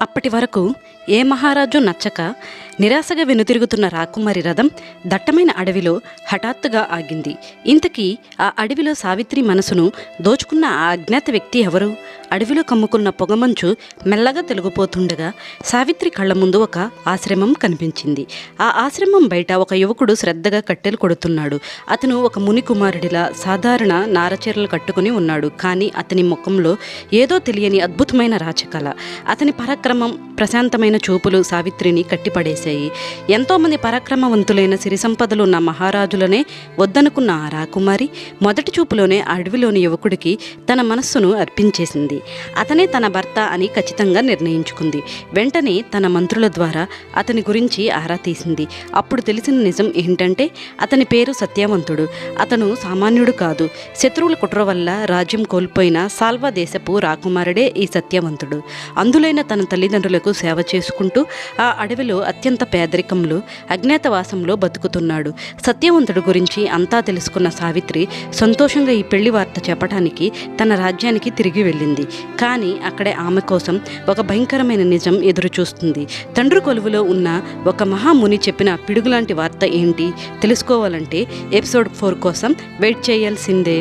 అప్పటి వరకు ఏ మహారాజు నచ్చక నిరాశగా వెనుతిరుగుతున్న రాకుమారి రథం దట్టమైన అడవిలో హఠాత్తుగా ఆగింది. ఇంతకీ ఆ అడవిలో సావిత్రి మనసును దోచుకున్న ఆ అజ్ఞాత వ్యక్తి ఎవరు? అడవిలో కమ్ముకున్న పొగమంచు మెల్లగా తెలుగుపోతుండగా సావిత్రి కళ్ళ ముందు ఒక ఆశ్రమం కనిపించింది. ఆ ఆశ్రమం బయట ఒక యువకుడు శ్రద్ధగా కట్టెలు కొడుతున్నాడు. అతను ఒక ముని కుమారుడిలా సాధారణ నారచీరలు కట్టుకుని ఉన్నాడు. కానీ అతని ముఖంలో ఏదో తెలియని అద్భుతమైన రాచకళ. అతని పరాక్రమం, ప్రశాంతమైన చూపులు సావిత్రిని కట్టిపడేశాయి. ఎంతోమంది పరాక్రమవంతులైన సిరి సంపదలు ఉన్న మహారాజులనే వద్దనుకున్న ఆ రాకుమారి మొదటి చూపులోనే అడవిలోని యువకుడికి తన మనస్సును అర్పించేసింది. అతనే తన భర్త అని ఖచ్చితంగా నిర్ణయించుకుంది. వెంటనే తన మంత్రుల ద్వారా అతని గురించి ఆరా తీసింది. అప్పుడు తెలిసిన నిజం ఏంటంటే అతని పేరు సత్యవంతుడు. అతను సామాన్యుడు కాదు. శత్రువుల కుట్ర వల్ల రాజ్యం కోల్పోయిన సాల్వా దేశపు రాకుమారుడే ఈ సత్యవంతుడు. అందులైన తన తల్లిదండ్రులకు సేవ చేసుకుంటూ ఆ అడవిలో అత్యంత పేదరికంలో అజ్ఞాతవాసంలో బతుకుతున్నాడు. సత్యవంతుడు గురించి అంతా తెలుసుకున్న సావిత్రి సంతోషంగా ఈ పెళ్లి వార్త చెప్పడానికి తన రాజ్యానికి తిరిగి వెళ్ళింది. కానీ అక్కడే ఆమె కోసం ఒక భయంకరమైన నిజం ఎదురు చూస్తుంది. తండ్రి కొలువులో ఉన్న ఒక మహాముని చెప్పిన పిడుగులాంటి వార్త ఏంటి తెలుసుకోవాలంటే ఎపిసోడ్ 4 కోసం వెయిట్ చేయాల్సిందే.